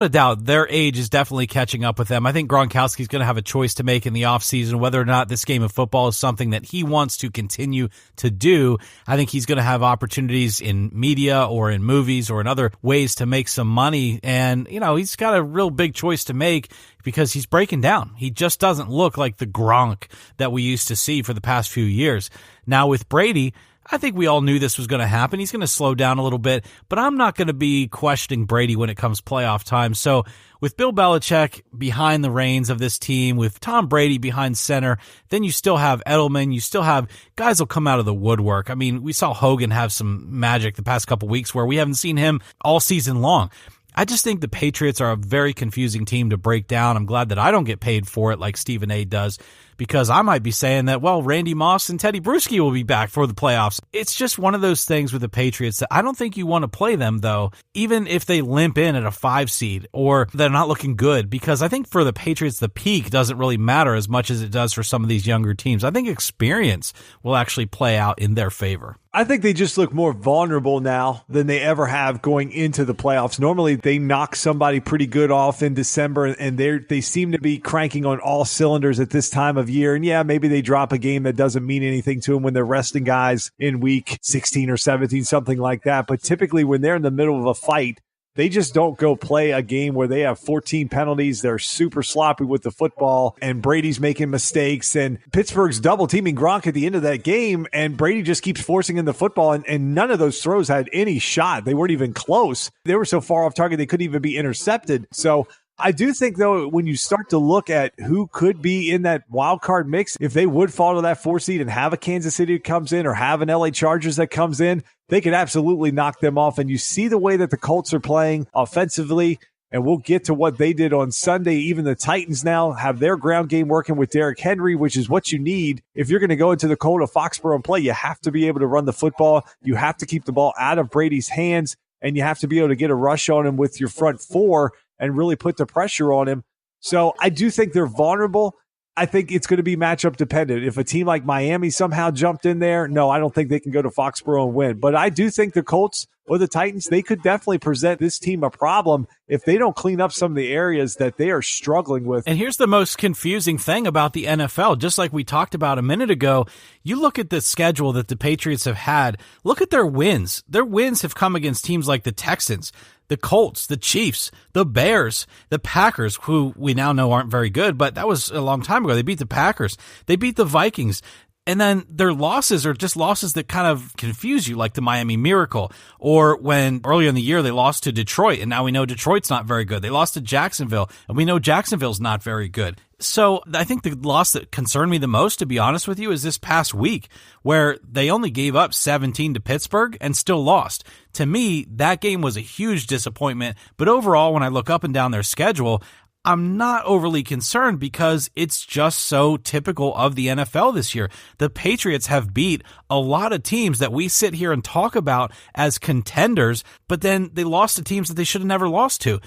No doubt, their age is definitely catching up with them. I think Gronkowski's going to have a choice to make in the offseason, whether or not this game of football is something that he wants to continue to do. I think he's going to have opportunities in media or in movies or in other ways to make some money. And, he's got a real big choice to make because he's breaking down. He just doesn't look like the Gronk that we used to see for the past few years. Now with Brady, I think we all knew this was going to happen. He's going to slow down a little bit, but I'm not going to be questioning Brady when it comes playoff time. So with Bill Belichick behind the reins of this team, with Tom Brady behind center, then you still have Edelman. You still have guys will come out of the woodwork. I mean, we saw Hogan have some magic the past couple weeks where we haven't seen him all season long. I just think the Patriots are a very confusing team to break down. I'm glad that I don't get paid for it like Stephen A. does, because I might be saying that, Randy Moss and Teddy Bruschi will be back for the playoffs. It's just one of those things with the Patriots that I don't think you want to play them, though, even if they limp in at a 5 seed or they're not looking good, because I think for the Patriots, the peak doesn't really matter as much as it does for some of these younger teams. I think experience will actually play out in their favor. I think they just look more vulnerable now than they ever have going into the playoffs. Normally, they knock somebody pretty good off in December, and they seem to be cranking on all cylinders at this time of year. And yeah, maybe they drop a game that doesn't mean anything to them when they're resting guys in week 16 or 17, something like that. But typically, when they're in the middle of a fight, they just don't go play a game where they have 14 penalties. They're super sloppy with the football, and Brady's making mistakes. And Pittsburgh's double teaming Gronk at the end of that game, and Brady just keeps forcing in the football, and none of those throws had any shot. They weren't even close. They were so far off target they couldn't even be intercepted. So I do think, though, when you start to look at who could be in that wild card mix, if they would fall to that 4 seed and have a Kansas City that comes in or have an LA Chargers that comes in, they could absolutely knock them off. And you see the way that the Colts are playing offensively, and we'll get to what they did on Sunday. Even the Titans now have their ground game working with Derrick Henry, which is what you need. If you're going to go into the cold of Foxborough and play, you have to be able to run the football. You have to keep the ball out of Brady's hands, and you have to be able to get a rush on him with your front four and really put the pressure on him. So I do think they're vulnerable. I think it's going to be matchup dependent. If a team like Miami somehow jumped in there, no, I don't think they can go to Foxborough and win. But I do think the Colts or the Titans, they could definitely present this team a problem if they don't clean up some of the areas that they are struggling with. And here's the most confusing thing about the NFL. Just like we talked about a minute ago, you look at the schedule that the Patriots have had. Look at their wins. Their wins have come against teams like the Texans, the Colts, the Chiefs, the Bears, the Packers, who we now know aren't very good, but that was a long time ago. They beat the Packers. They beat the Vikings. And then their losses are just losses that kind of confuse you, like the Miami Miracle, or when earlier in the year they lost to Detroit, and now we know Detroit's not very good. They lost to Jacksonville, and we know Jacksonville's not very good. So I think the loss that concerned me the most, to be honest with you, is this past week, where they only gave up 17 to Pittsburgh and still lost. To me, that game was a huge disappointment, but overall, when I look up and down their schedule, I'm not overly concerned because it's just so typical of the NFL this year. The Patriots have beat a lot of teams that we sit here and talk about as contenders, but then they lost to teams that they should have never lost to.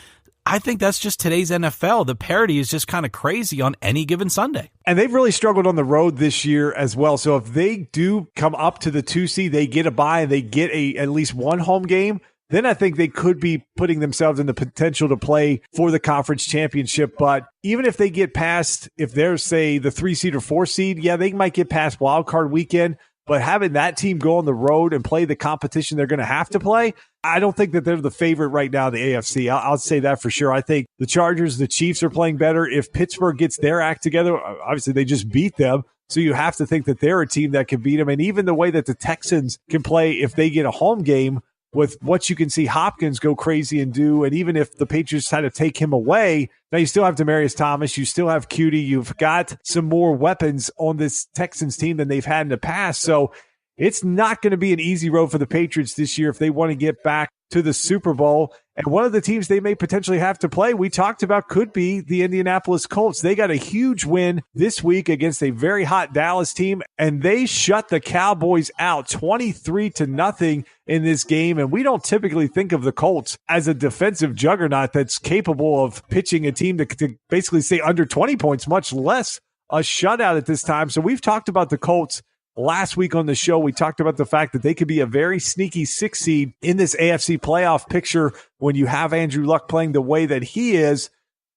I think that's just today's NFL. The parity is just kind of crazy on any given Sunday. And they've really struggled on the road this year as well. So if they do come up to the 2 seed, they get a bye, and they get at least one home game, then I think they could be putting themselves in the potential to play for the conference championship. But even if they get past, if they're, say, the 3 seed or 4 seed, yeah, they might get past wild card weekend. But having that team go on the road and play the competition they're going to have to play, I don't think that they're the favorite right now in the AFC. I'll say that for sure. I think the Chargers, the Chiefs are playing better. If Pittsburgh gets their act together, obviously they just beat them. So you have to think that they're a team that can beat them. And even the way that the Texans can play if they get a home game, with what you can see Hopkins go crazy and do, and even if the Patriots had to take him away, now you still have Demaryius Thomas, you still have Cutie, you've got some more weapons on this Texans team than they've had in the past. So it's not going to be an easy road for the Patriots this year if they want to get back to the Super Bowl. And one of the teams they may potentially have to play, we talked about, could be the Indianapolis Colts. They got a huge win this week against a very hot Dallas team, and they shut the Cowboys out 23-0 in this game. And we don't typically think of the Colts as a defensive juggernaut that's capable of pitching a team to basically say under 20 points, much less a shutout at this time. So we've talked about the Colts Last week on the show, we talked about the fact that they could be a very sneaky 6 seed in this AFC playoff picture when you have Andrew Luck playing the way that he is.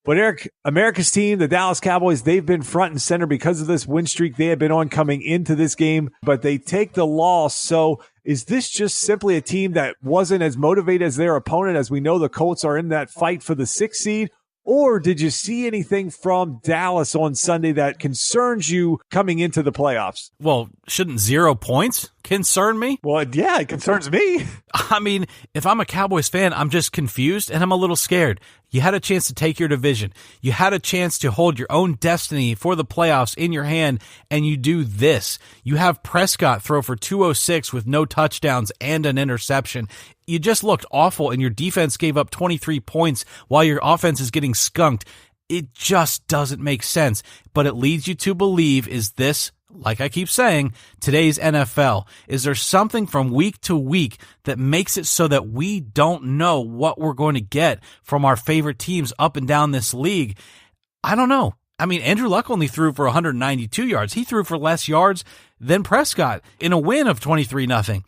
But Eric, America's team, the Dallas Cowboys, they've been front and center because of this win streak they had been on coming into this game, but they take the loss. So is this just simply a team that wasn't as motivated as their opponent, as we know the Colts are in that fight for the 6th seed? Or did you see anything from Dallas on Sunday that concerns you coming into the playoffs? Well, shouldn't 0 points concern me? Well, yeah, it concerns me. I mean, if I'm a Cowboys fan, I'm just confused and I'm a little scared. You had a chance to take your division. You had a chance to hold your own destiny for the playoffs in your hand, and you do this. You have Prescott throw for 206 with no touchdowns and an interception. You just looked awful, and your defense gave up 23 points while your offense is getting skunked. It just doesn't make sense, but it leads you to believe, is this, like I keep saying, today's NFL? Is there something from week to week that makes it so that we don't know what we're going to get from our favorite teams up and down this league? I don't know. I mean, Andrew Luck only threw for 192 yards. He threw for less yards than Prescott in a win of 23-0.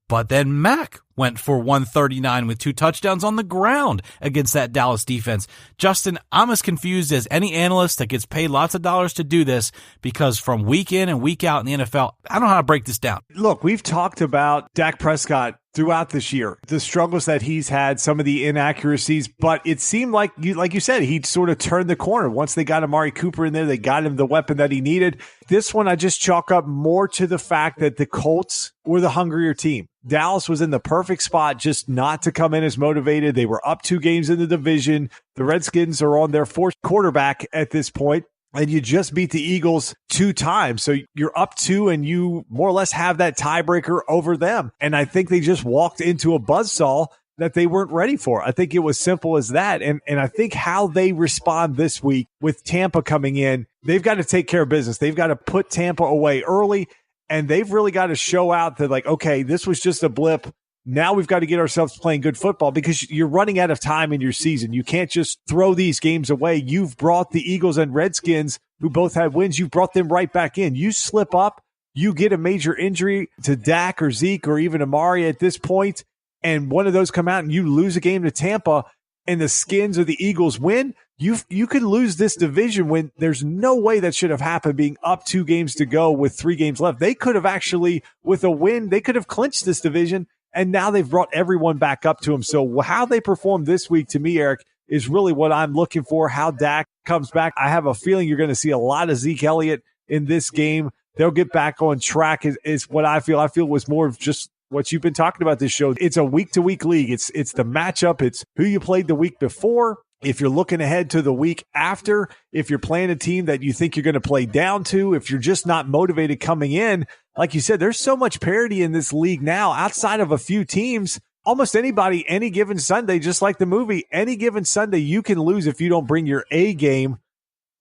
But then Mac went for 139 with 2 touchdowns on the ground against that Dallas defense. Justin, I'm as confused as any analyst that gets paid lots of dollars to do this, because from week in and week out in the NFL, I don't know how to break this down. Look, we've talked about Dak Prescott throughout this year, the struggles that he's had, some of the inaccuracies, but it seemed like you said, he'd sort of turned the corner. Once they got Amari Cooper in there, they got him the weapon that he needed. This one, I just chalk up more to the fact that the Colts were the hungrier team. Dallas was in the perfect spot just not to come in as motivated. They were up 2 games in the division. The Redskins are on their 4th quarterback at this point, and you just beat the Eagles 2 times. So you're up 2 and you more or less have that tiebreaker over them. And I think they just walked into a buzzsaw that they weren't ready for. I think it was simple as that. And I think how they respond this week with Tampa coming in, they've got to take care of business. They've got to put Tampa away early, and they've really got to show out that, like, okay, this was just a blip. Now we've got to get ourselves playing good football, because you're running out of time in your season. You can't just throw these games away. You've brought the Eagles and Redskins, who both had wins, you've brought them right back in. You slip up, you get a major injury to Dak or Zeke or even Amari at this point, and one of those come out and you lose a game to Tampa, and the Skins or the Eagles win, you could lose this division when there's no way that should have happened, being up 2 games to go with 3 games left. They could have actually, with a win, they could have clinched this division, and now they've brought everyone back up to them. So how they perform this week, to me, Eric, is really what I'm looking for, how Dak comes back. I have a feeling you're going to see a lot of Zeke Elliott in this game. They'll get back on track is what I feel. I feel was more of just what you've been talking about this show. It's a week-to-week league. It's the matchup. It's who you played the week before. If you're looking ahead to the week after, if you're playing a team that you think you're going to play down to, if you're just not motivated coming in, like you said, there's so much parity in this league now. Outside of a few teams, almost anybody, any given Sunday, just like the movie, any given Sunday, you can lose if you don't bring your A game.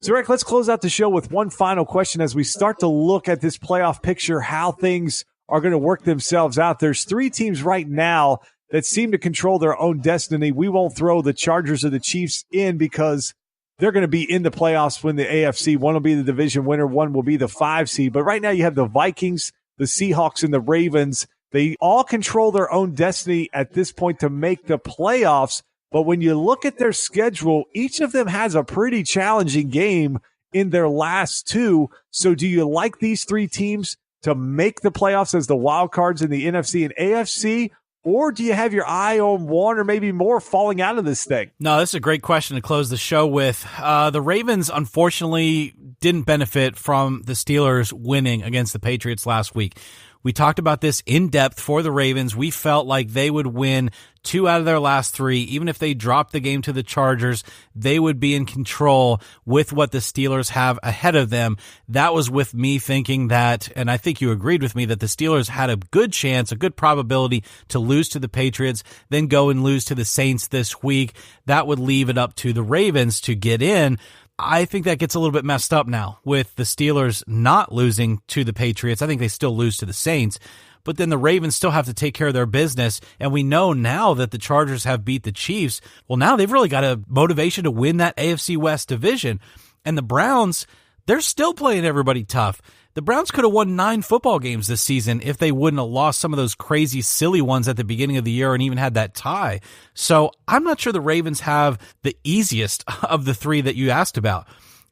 So, Eric, let's close out the show with one final question as we start to look at this playoff picture, how things are going to work themselves out. There's 3 teams right now that seem to control their own destiny. We won't throw the Chargers or the Chiefs in because they're going to be in the playoffs when the AFC. One will be the division winner, one will be the 5 seed. But right now you have the Vikings, the Seahawks, and the Ravens. They all control their own destiny at this point to make the playoffs. But when you look at their schedule, each of them has a pretty challenging game in their last 2. So do you like these 3 teams to make the playoffs as the wild cards in the NFC and AFC? Or do you have your eye on one or maybe more falling out of this thing? No, this is a great question to close the show with. The Ravens, unfortunately, didn't benefit from the Steelers winning against the Patriots last week. We talked about this in depth for the Ravens. We felt like they would win 2 out of their last 3. Even if they dropped the game to the Chargers, they would be in control with what the Steelers have ahead of them. That was with me thinking that, and I think you agreed with me, that the Steelers had a good chance, a good probability to lose to the Patriots, then go and lose to the Saints this week. That would leave it up to the Ravens to get in. I think that gets a little bit messed up now with the Steelers not losing to the Patriots. I think they still lose to the Saints, but then the Ravens still have to take care of their business. And we know now that the Chargers have beat the Chiefs. Well, now they've really got a motivation to win that AFC West division. And the Browns, they're still playing everybody tough. The Browns could have won 9 football games this season if they wouldn't have lost some of those crazy, silly ones at the beginning of the year and even had that tie. So I'm not sure the Ravens have the easiest of the 3 that you asked about.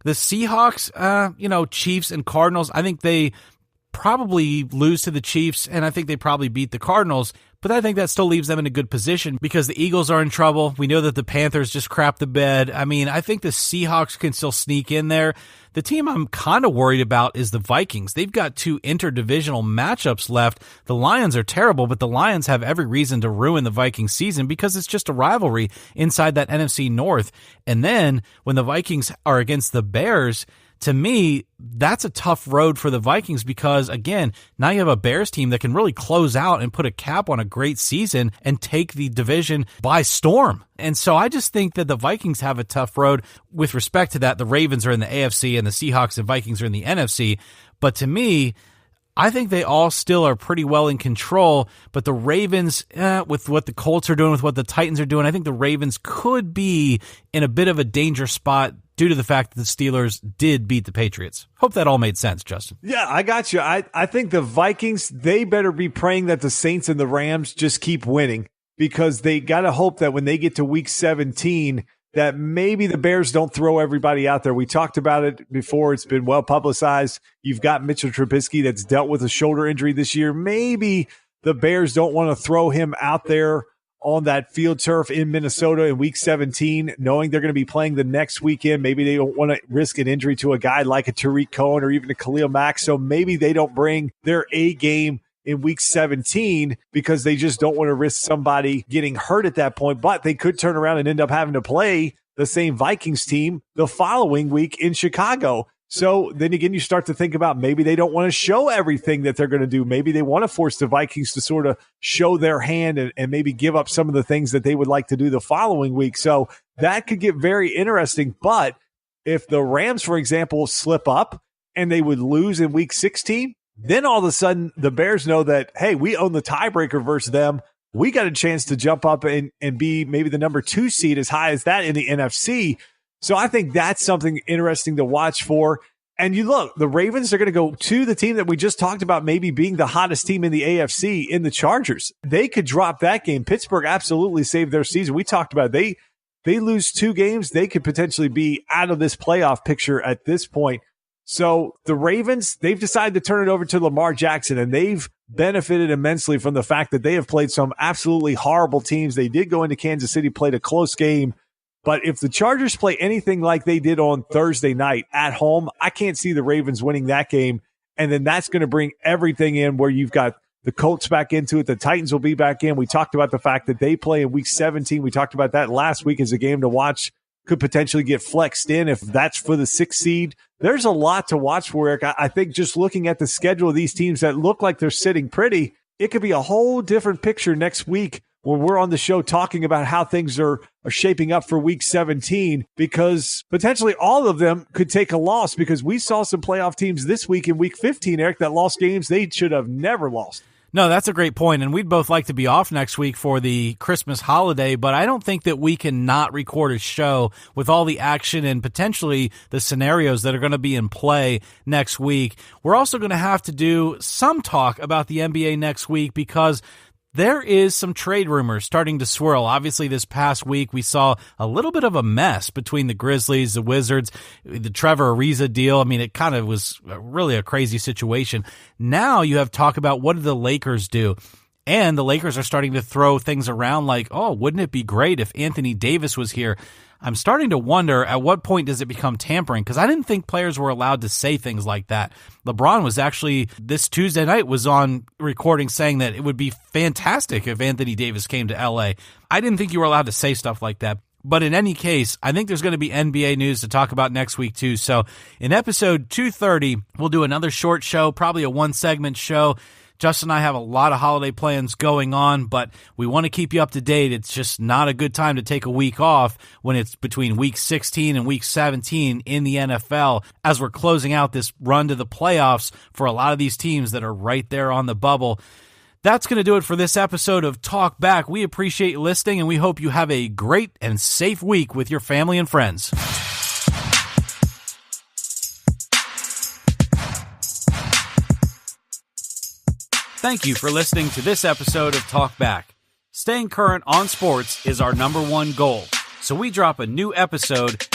The Seahawks, Chiefs and Cardinals, I think they probably lose to the Chiefs, and I think they probably beat the Cardinals, but I think that still leaves them in a good position because the Eagles are in trouble. We know that the Panthers just crapped the bed. I mean, I think the Seahawks can still sneak in there. The team I'm kind of worried about is the Vikings. They've got 2 interdivisional matchups left. The Lions are terrible, but the Lions have every reason to ruin the Vikings season because it's just a rivalry inside that NFC North. And then when the Vikings are against the Bears, to me, that's a tough road for the Vikings because, again, now you have a Bears team that can really close out and put a cap on a great season and take the division by storm. And so I just think that the Vikings have a tough road. With respect to that, the Ravens are in the AFC and the Seahawks and Vikings are in the NFC. But to me, I think they all still are pretty well in control, but the Ravens, with what the Colts are doing, with what the Titans are doing, I think the Ravens could be in a bit of a danger spot due to the fact that the Steelers did beat the Patriots. Hope that all made sense, Justin. Yeah, I got you. I think the Vikings, they better be praying that the Saints and the Rams just keep winning because they got to hope that when they get to week 17, that maybe the Bears don't throw everybody out there. We talked about it before. It's been well publicized. You've got Mitchell Trubisky that's dealt with a shoulder injury this year. Maybe the Bears don't want to throw him out there on that field turf in Minnesota in week 17, knowing they're going to be playing the next weekend. Maybe they don't want to risk an injury to a guy like a Tariq Cohen or even a Khalil Mack. So maybe they don't bring their A game in week 17 because they just don't want to risk somebody getting hurt at that point. But they could turn around and end up having to play the same Vikings team the following week in Chicago. So then again, you start to think about maybe they don't want to show everything that they're going to do. Maybe they want to force the Vikings to sort of show their hand and maybe give up some of the things that they would like to do the following week. So that could get very interesting. But if the Rams, for example, slip up and they would lose in week 16, then all of a sudden the Bears know that, hey, we own the tiebreaker versus them. We got a chance to jump up and be maybe the number 2 seed as high as that in the NFC. So I think that's something interesting to watch for. And you look, the Ravens are going to go to the team that we just talked about maybe being the hottest team in the AFC in the Chargers. They could drop that game. Pittsburgh absolutely saved their season. We talked about it. They lose 2 games. They could potentially be out of this playoff picture at this point. So the Ravens, they've decided to turn it over to Lamar Jackson, and they've benefited immensely from the fact that they have played some absolutely horrible teams. They did go into Kansas City, played a close game. But if the Chargers play anything like they did on Thursday night at home, I can't see the Ravens winning that game. And then that's going to bring everything in where you've got the Colts back into it. The Titans will be back in. We talked about the fact that they play in week 17. We talked about that last week as a game to watch. Could potentially get flexed in if that's for the 6th seed. There's a lot to watch for, Eric. I think just looking at the schedule of these teams that look like they're sitting pretty, it could be a whole different picture next week when we're on the show talking about how things are shaping up for week 17, because potentially all of them could take a loss, because we saw some playoff teams this week in week 15, Eric, that lost games they should have never lost. No, that's a great point, and we'd both like to be off next week for the Christmas holiday, but I don't think that we can not record a show with all the action and potentially the scenarios that are going to be in play next week. We're also going to have to do some talk about the NBA next week because there is some trade rumors starting to swirl. Obviously, this past week, we saw a little bit of a mess between the Grizzlies, the Wizards, the Trevor Ariza deal. I mean, it kind of was really a crazy situation. Now you have talk about what did the Lakers do? And the Lakers are starting to throw things around like, oh, wouldn't it be great if Anthony Davis was here? I'm starting to wonder at what point does it become tampering, because I didn't think players were allowed to say things like that. LeBron was actually, this Tuesday night, was on recording saying that it would be fantastic if Anthony Davis came to LA. I didn't think you were allowed to say stuff like that. But in any case, I think there's going to be NBA news to talk about next week too. So in episode 230, we'll do another short show, probably a 1-segment show. Justin and I have a lot of holiday plans going on, but we want to keep you up to date. It's just not a good time to take a week off when it's between week 16 and week 17 in the NFL, as we're closing out this run to the playoffs for a lot of these teams that are right there on the bubble. That's going to do it for this episode of Talk Back. We appreciate you listening, and we hope you have a great and safe week with your family and friends. Thank you for listening to this episode of Talk Back. Staying current on sports is our number one goal, so we drop a new episode